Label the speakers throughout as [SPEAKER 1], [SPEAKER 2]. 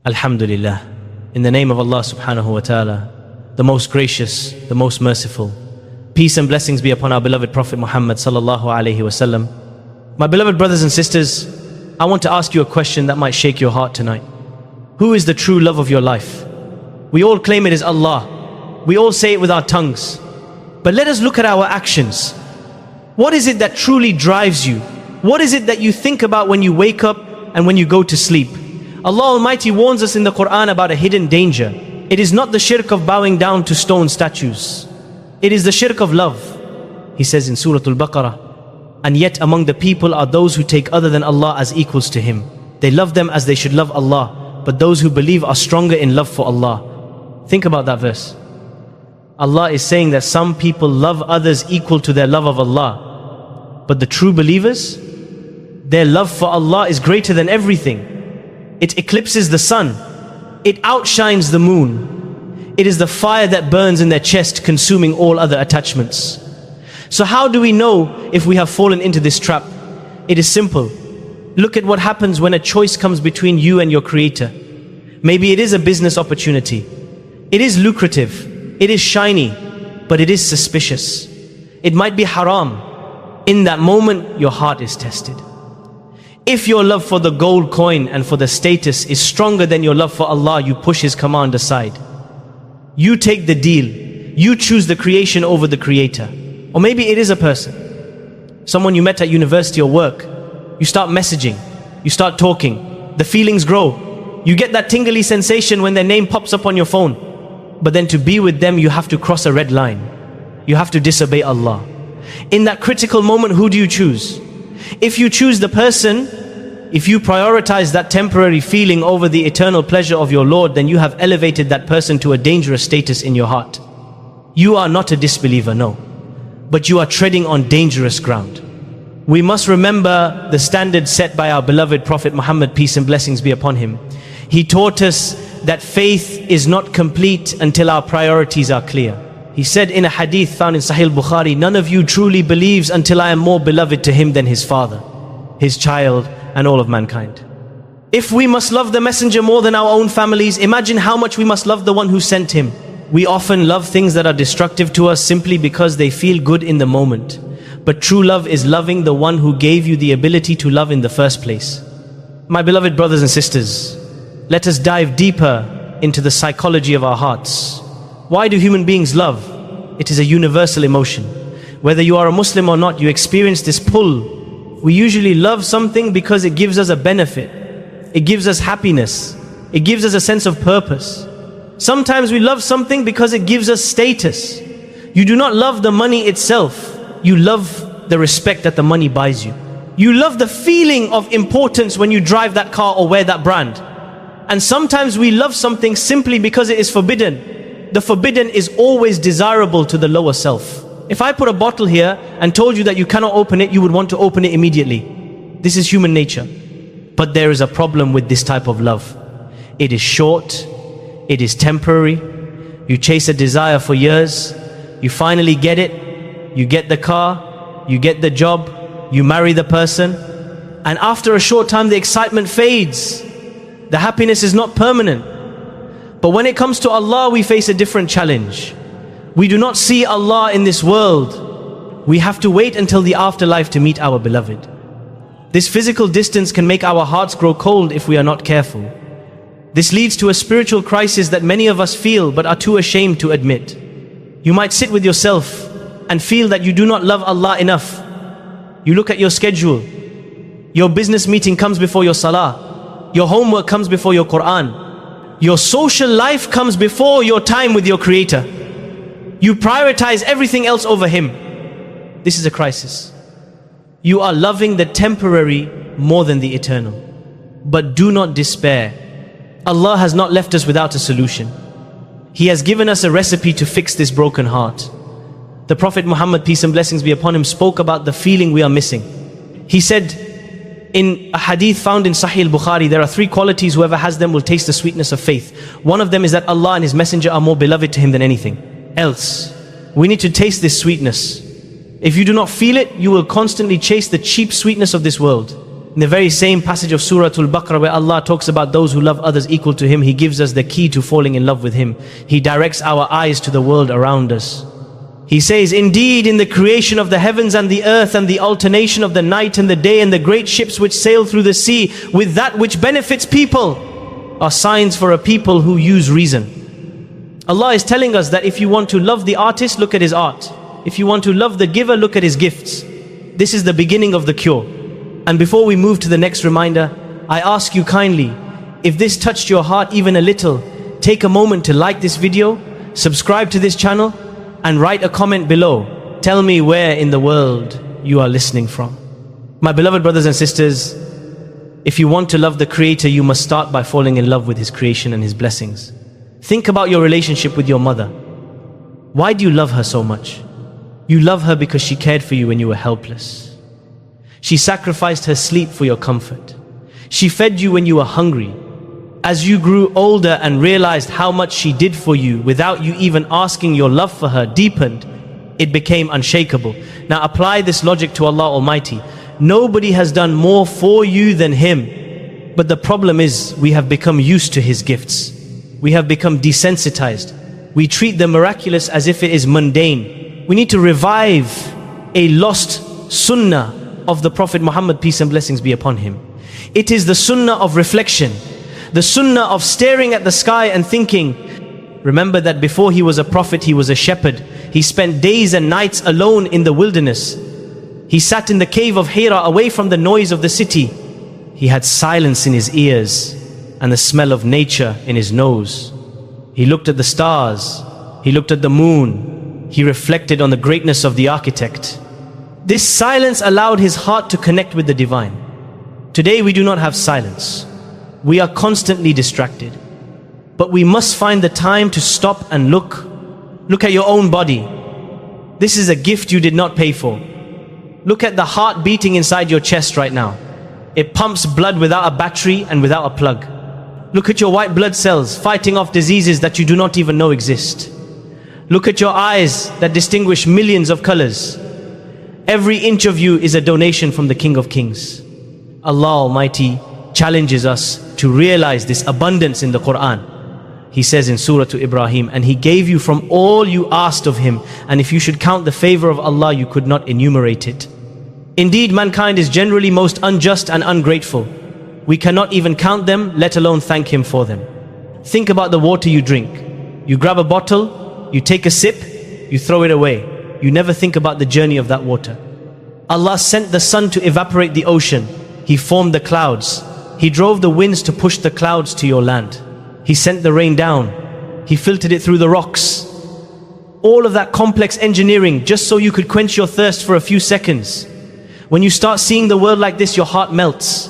[SPEAKER 1] Alhamdulillah. In the name of Allah subhanahu wa ta'ala, the most gracious, the most merciful. Peace and blessings be upon our beloved Prophet Muhammad sallallahu alayhi wasallam. My beloved brothers and sisters, I want to ask you a question that might shake your heart tonight. Who is the true love of your life? We all claim it is Allah. We all say it with our tongues. But let us look at our actions. What is it that truly drives you? What is it that you think about when you wake up and when you go to sleep? Allah Almighty warns us in the Quran about a hidden danger. It is not the shirk of bowing down to stone statues. It is the shirk of love. He says in Surah Al-Baqarah, and yet among the people are those who take other than Allah as equals to Him. They love them as they should love Allah, but those who believe are stronger in love for Allah. Think about that verse. Allah is saying that some people love others equal to their love of Allah. But the true believers, their love for Allah is greater than everything. It eclipses the sun. It outshines the moon. It is the fire that burns in their chest, consuming all other attachments. So how do we know if we have fallen into this trap? It is simple. Look at what happens when a choice comes between you and your Creator. Maybe it is a business opportunity. It is lucrative. It is shiny, but it is suspicious. It might be haram. In that moment, your heart is tested. If your love for the gold coin and for the status is stronger than your love for Allah, you push His command aside. You take the deal. You choose the creation over the Creator. Or maybe it is a person. Someone you met at university or work. You start messaging. You start talking. The feelings grow. You get that tingly sensation when their name pops up on your phone. But then to be with them, you have to cross a red line. You have to disobey Allah. In that critical moment, who do you choose? If you choose the person, if you prioritize that temporary feeling over the eternal pleasure of your Lord, then you have elevated that person to a dangerous status in your heart. You are not a disbeliever, no. But you are treading on dangerous ground. We must remember the standard set by our beloved Prophet Muhammad, peace and blessings be upon him. He taught us that faith is not complete until our priorities are clear. He said in a hadith found in Sahih Bukhari, none of you truly believes until I am more beloved to him than his father, his child, and all of mankind. If we must love the messenger more than our own families, imagine how much we must love the one who sent him. We often love things that are destructive to us simply because they feel good in the moment. But true love is loving the one who gave you the ability to love in the first place. My beloved brothers and sisters, let us dive deeper into the psychology of our hearts. Why do human beings love? It is a universal emotion. Whether you are a Muslim or not, you experience this pull. We usually love something because it gives us a benefit. It gives us happiness. It gives us a sense of purpose. Sometimes we love something because it gives us status. You do not love the money itself. You love the respect that the money buys you. You love the feeling of importance when you drive that car or wear that brand. And sometimes we love something simply because it is forbidden. The forbidden is always desirable to the lower self. If I put a bottle here and told you that you cannot open it, you would want to open it immediately. This is human nature. But there is a problem with this type of love. It is short. It is temporary. You chase a desire for years. You finally get it. You get the car. You get the job. You marry the person. And after a short time, the excitement fades. The happiness is not permanent. But when it comes to Allah, we face a different challenge. We do not see Allah in this world. We have to wait until the afterlife to meet our beloved. This physical distance can make our hearts grow cold if we are not careful. This leads to a spiritual crisis that many of us feel but are too ashamed to admit. You might sit with yourself and feel that you do not love Allah enough. You look at your schedule. Your business meeting comes before your salah. Your homework comes before your Quran. Your social life comes before your time with your Creator. You prioritize everything else over Him. This is a crisis. You are loving the temporary more than the eternal. But do not despair. Allah has not left us without a solution. He has given us a recipe to fix this broken heart. The Prophet Muhammad, peace and blessings be upon him, spoke about the feeling we are missing. He said, in a hadith found in Sahih Bukhari, there are 3 qualities, whoever has them will taste the sweetness of faith. One of them is that Allah and His Messenger are more beloved to him than anything else. We need to taste this sweetness. If you do not feel it, you will constantly chase the cheap sweetness of this world. In the very same passage of Surah Al-Baqarah where Allah talks about those who love others equal to Him, He gives us the key to falling in love with Him. He directs our eyes to the world around us. He says, indeed, in the creation of the heavens and the earth and the alternation of the night and the day and the great ships which sail through the sea with that which benefits people are signs for a people who use reason. Allah is telling us that if you want to love the artist, look at his art. If you want to love the giver, look at his gifts. This is the beginning of the cure. And before we move to the next reminder, I ask you kindly, if this touched your heart even a little, take a moment to like this video, subscribe to this channel, and write a comment below. Tell me where in the world you are listening from. My beloved brothers and sisters, if you want to love the Creator, you must start by falling in love with His creation and His blessings. Think about your relationship with your mother. Why do you love her so much? You love her because she cared for you when you were helpless. She sacrificed her sleep for your comfort. She fed you when you were hungry. As you grew older and realized how much she did for you without you even asking, your love for her deepened. It became unshakable. Now apply this logic to Allah Almighty. Nobody has done more for you than Him. But the problem is we have become used to His gifts. We have become desensitized. We treat the miraculous as if it is mundane. We need to revive a lost sunnah of the Prophet Muhammad, peace and blessings be upon him. It is the sunnah of reflection, the sunnah of staring at the sky and thinking. Remember that before he was a prophet, he was a shepherd. He spent days and nights alone in the wilderness. He sat in the cave of Hira away from the noise of the city. He had silence in his ears and the smell of nature in his nose. He looked at the stars. He looked at the moon. He reflected on the greatness of the architect. This silence allowed his heart to connect with the divine. Today we do not have silence. We are constantly distracted. But we must find the time to stop and look. Look at your own body. This is a gift you did not pay for. Look at the heart beating inside your chest right now. It pumps blood without a battery and without a plug. Look at your white blood cells fighting off diseases that you do not even know exist. Look at your eyes that distinguish millions of colors. Every inch of you is a donation from the King of Kings. Allah Almighty challenges us to realize this abundance in the Quran. He says in Surah to Ibrahim, and He gave you from all you asked of Him, and if you should count the favor of Allah, you could not enumerate it. Indeed, mankind is generally most unjust and ungrateful. We cannot even count them, let alone thank Him for them. Think about the water you drink. You grab a bottle, you take a sip, you throw it away. You never think about the journey of that water. Allah sent the sun to evaporate the ocean. He formed the clouds. He drove the winds to push the clouds to your land. He sent the rain down. He filtered it through the rocks. All of that complex engineering just so you could quench your thirst for a few seconds. When you start seeing the world like this, your heart melts.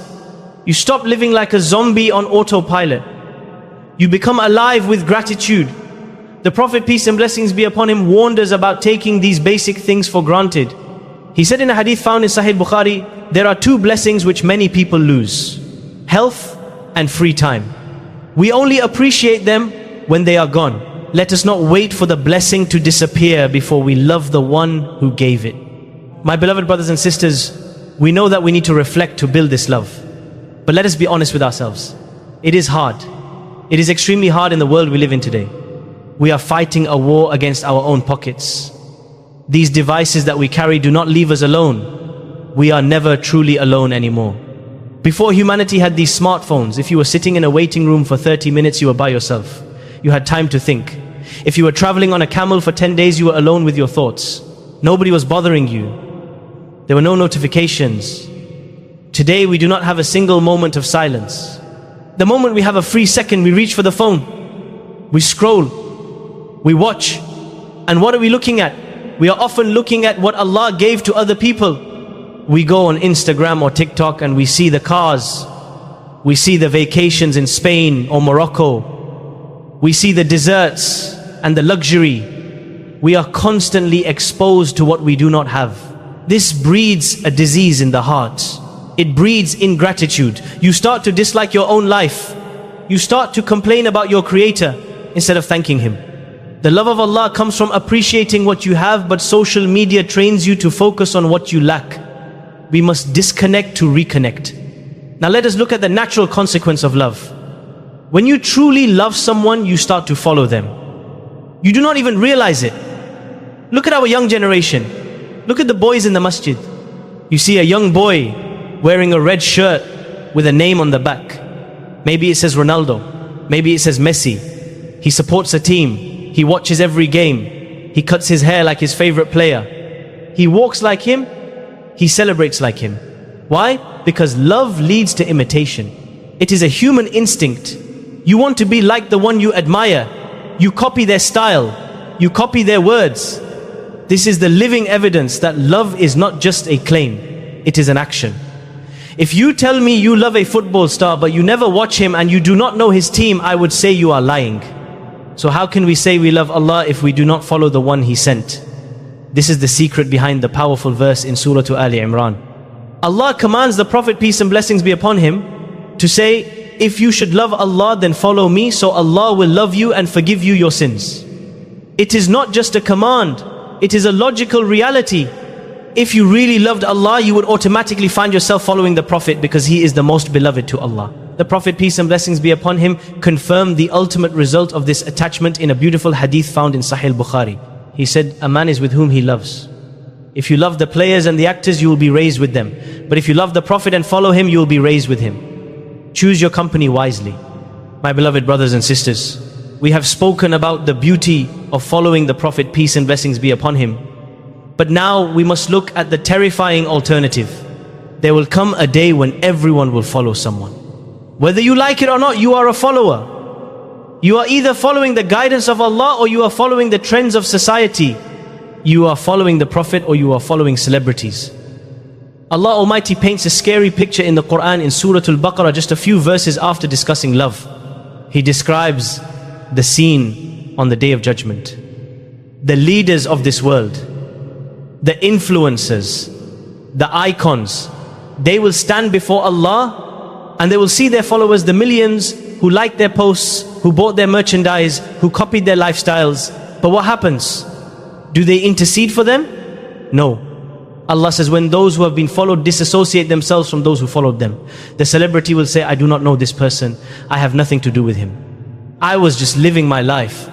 [SPEAKER 1] You stop living like a zombie on autopilot. You become alive with gratitude. The Prophet, peace and blessings be upon him, warned us about taking these basic things for granted. He said in a hadith found in Sahih Bukhari, there are two blessings which many people lose: health and free time. We only appreciate them when they are gone. Let us not wait for the blessing to disappear before we love the one who gave it. My beloved brothers and sisters, we know that we need to reflect to build this love. But let us be honest with ourselves. It is hard. It is extremely hard in the world we live in today. We are fighting a war against our own pockets. These devices that we carry do not leave us alone. We are never truly alone anymore. Before humanity had these smartphones, if you were sitting in a waiting room for 30 minutes, you were by yourself. You had time to think. If you were traveling on a camel for 10 days, you were alone with your thoughts. Nobody was bothering you. There were no notifications. Today we do not have a single moment of silence. The moment we have a free second, we reach for the phone. We scroll. We watch. And what are we looking at? We are often looking at what Allah gave to other people. We go on Instagram or TikTok and we see the cars. We see the vacations in Spain or Morocco. We see the desserts and the luxury. We are constantly exposed to what we do not have. This breeds a disease in the heart. It breeds ingratitude. You start to dislike your own life. You start to complain about your Creator instead of thanking Him. The love of Allah comes from appreciating what you have, but social media trains you to focus on what you lack. We must disconnect to reconnect. Now let us look at the natural consequence of love. When you truly love someone, you start to follow them. You do not even realize it. Look at our young generation. Look at the boys in the masjid. You see a young boy wearing a red shirt with a name on the back. Maybe it says Ronaldo. Maybe it says Messi. He supports a team. He watches every game. He cuts his hair like his favorite player. He walks like him. He celebrates like him. Why? Because love leads to imitation. It is a human instinct. You want to be like the one you admire. You copy their style. You copy their words. This is the living evidence that love is not just a claim. It is an action. If you tell me you love a football star but you never watch him and you do not know his team, I would say you are lying. So how can we say we love Allah if we do not follow the one He sent? This is the secret behind the powerful verse in Surah Ali Imran. Allah commands the Prophet, peace and blessings be upon him, to say, if you should love Allah, then follow me, so Allah will love you and forgive you your sins. It is not just a command, it is a logical reality. If you really loved Allah, you would automatically find yourself following the Prophet because he is the most beloved to Allah. The Prophet, peace and blessings be upon him, confirmed the ultimate result of this attachment in a beautiful hadith found in Sahih Bukhari. He said, a man is with whom he loves. If you love the players and the actors, you will be raised with them. But if you love the Prophet and follow him, you will be raised with him. Choose your company wisely. My beloved brothers and sisters, we have spoken about the beauty of following the Prophet, peace and blessings be upon him. But now we must look at the terrifying alternative. There will come a day when everyone will follow someone. Whether you like it or not, you are a follower. You are either following the guidance of Allah or you are following the trends of society. You are following the Prophet or you are following celebrities. Allah Almighty paints a scary picture in the Quran in Surah Al-Baqarah just a few verses after discussing love. He describes the scene on the Day of Judgment. The leaders of this world, the influencers, the icons, they will stand before Allah and they will see their followers, the millions who liked their posts, who bought their merchandise, who copied their lifestyles. But what happens? Do they intercede for them? No. Allah says, when those who have been followed disassociate themselves from those who followed them, the celebrity will say, I do not know this person. I have nothing to do with him. I was just living my life.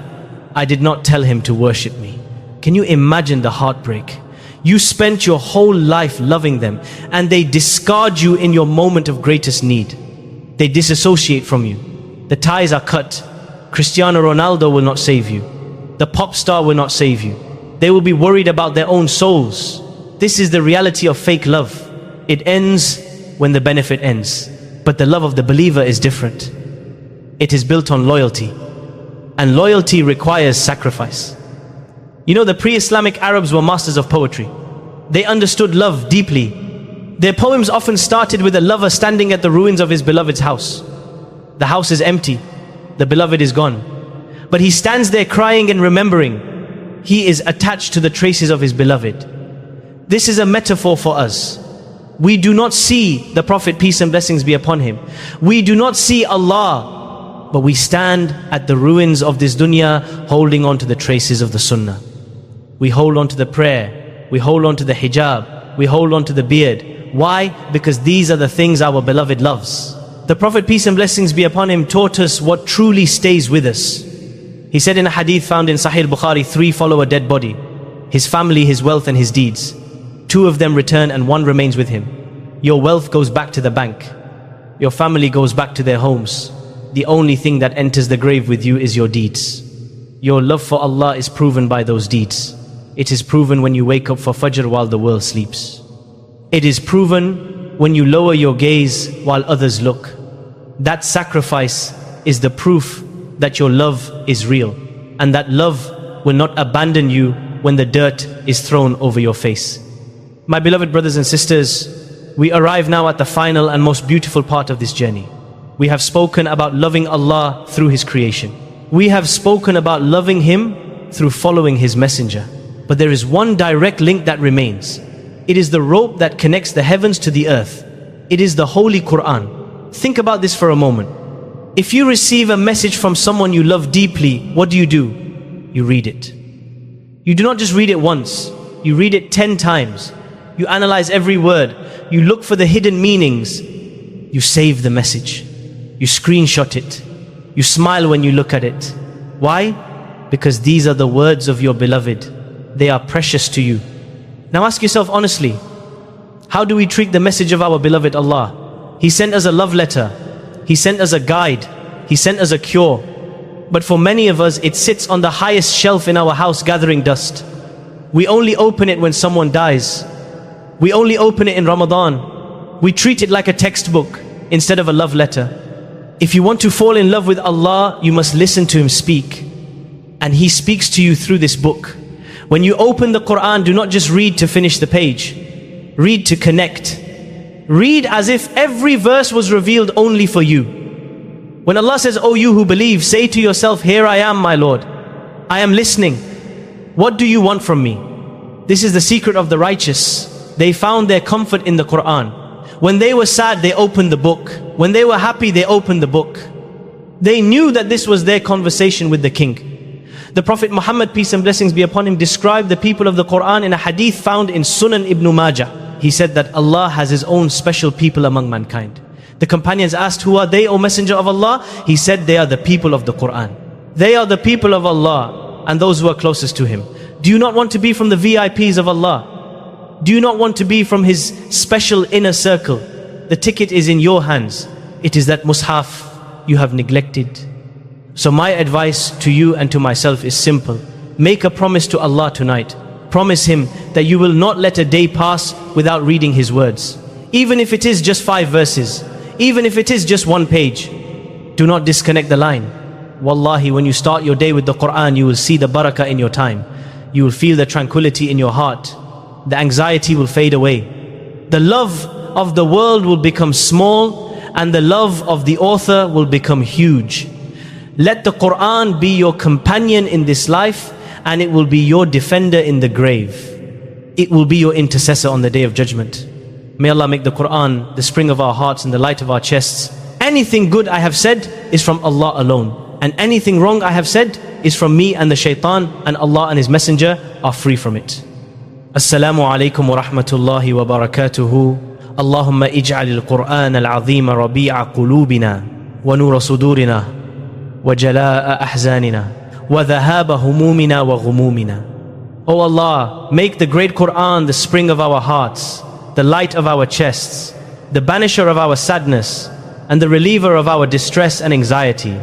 [SPEAKER 1] I did not tell him to worship me. Can you imagine the heartbreak? You spent your whole life loving them and they discard you in your moment of greatest need. They disassociate from you. The ties are cut. Cristiano Ronaldo will not save you. The pop star will not save you. They will be worried about their own souls. This is the reality of fake love. It ends when the benefit ends. But the love of the believer is different. It is built on loyalty. And loyalty requires sacrifice. You know, the pre-Islamic Arabs were masters of poetry. They understood love deeply. Their poems often started with a lover standing at the ruins of his beloved's house. The house is empty. The beloved is gone. But he stands there crying and remembering. He is attached to the traces of his beloved. This is a metaphor for us. We do not see the Prophet, peace and blessings be upon him. We do not see Allah, but we stand at the ruins of this dunya holding on to the traces of the sunnah. We hold on to the prayer. We hold on to the hijab. We hold on to the beard. Why? Because these are the things our beloved loves. The Prophet, peace and blessings be upon him, taught us what truly stays with us. He said in a hadith found in Sahih Bukhari, 3 follow a dead body: his family, his wealth and his deeds. 2 of them return and 1 remains with him. Your wealth goes back to the bank. Your family goes back to their homes. The only thing that enters the grave with you is your deeds. Your love for Allah is proven by those deeds. It is proven when you wake up for Fajr while the world sleeps. It is proven when you lower your gaze while others look. That sacrifice is the proof that your love is real, and that love will not abandon you when the dirt is thrown over your face. My beloved brothers and sisters, we arrive now at the final and most beautiful part of this journey. We have spoken about loving Allah through His creation. We have spoken about loving Him through following His messenger. But there is one direct link that remains. It is the rope that connects the heavens to the earth. It is the Holy Quran. Think about this for a moment. If you receive a message from someone you love deeply, what do? You read it. You do not just read it once. You read it 10 times. You analyze every word. You look for the hidden meanings. You save the message. You screenshot it. You smile when you look at it. Why? Because these are the words of your beloved. They are precious to you. Now ask yourself honestly, how do we treat the message of our beloved Allah? He sent us a love letter. He sent us a guide. He sent us a cure. But for many of us, it sits on the highest shelf in our house gathering dust. We only open it when someone dies. We only open it in Ramadan. We treat it like a textbook instead of a love letter. If you want to fall in love with Allah, you must listen to Him speak. And He speaks to you through this book. When you open the Quran, do not just read to finish the page. Read to connect. Read as if every verse was revealed only for you. When Allah says, "O you who believe," say to yourself, "Here I am, my Lord. I am listening. What do you want from me?" This is the secret of the righteous. They found their comfort in the Quran. When they were sad, they opened the book. When they were happy, they opened the book. They knew that this was their conversation with the King. The Prophet Muhammad, peace and blessings be upon him, described the people of the Quran in a hadith found in Sunan Ibn Majah. He said that Allah has His own special people among mankind. The companions asked, "Who are they, O Messenger of Allah?" He said, "They are the people of the Quran. They are the people of Allah and those who are closest to Him." Do you not want to be from the VIPs of Allah? Do you not want to be from His special inner circle? The ticket is in your hands. It is that mushaf you have neglected. So my advice to you and to myself is simple. Make a promise to Allah tonight. Promise Him that you will not let a day pass without reading His words. Even if it is just 5 verses, even if it is just 1 page, do not disconnect the line. Wallahi, when you start your day with the Quran, you will see the barakah in your time. You will feel the tranquility in your heart. The anxiety will fade away. The love of the world will become small, and the love of the author will become huge. Let the Quran be your companion in this life, and it will be your defender in the grave. It will be your intercessor on the Day of Judgment. May Allah make the Quran the spring of our hearts and the light of our chests. Anything good I have said is from Allah alone, and anything wrong I have said is from me and the shaitan, and Allah and His Messenger are free from it. Assalamu alaikum wa rahmatullahi wa barakatuhu. Allahumma ij'al al-Qur'an al-azim rabi'a qulubina wa nura sudurina wa jala'a ahzanina wa dhahaba humumina wa ghumumina. O Allah, make the great Quran the spring of our hearts, the light of our chests, the banisher of our sadness, and the reliever of our distress and anxiety.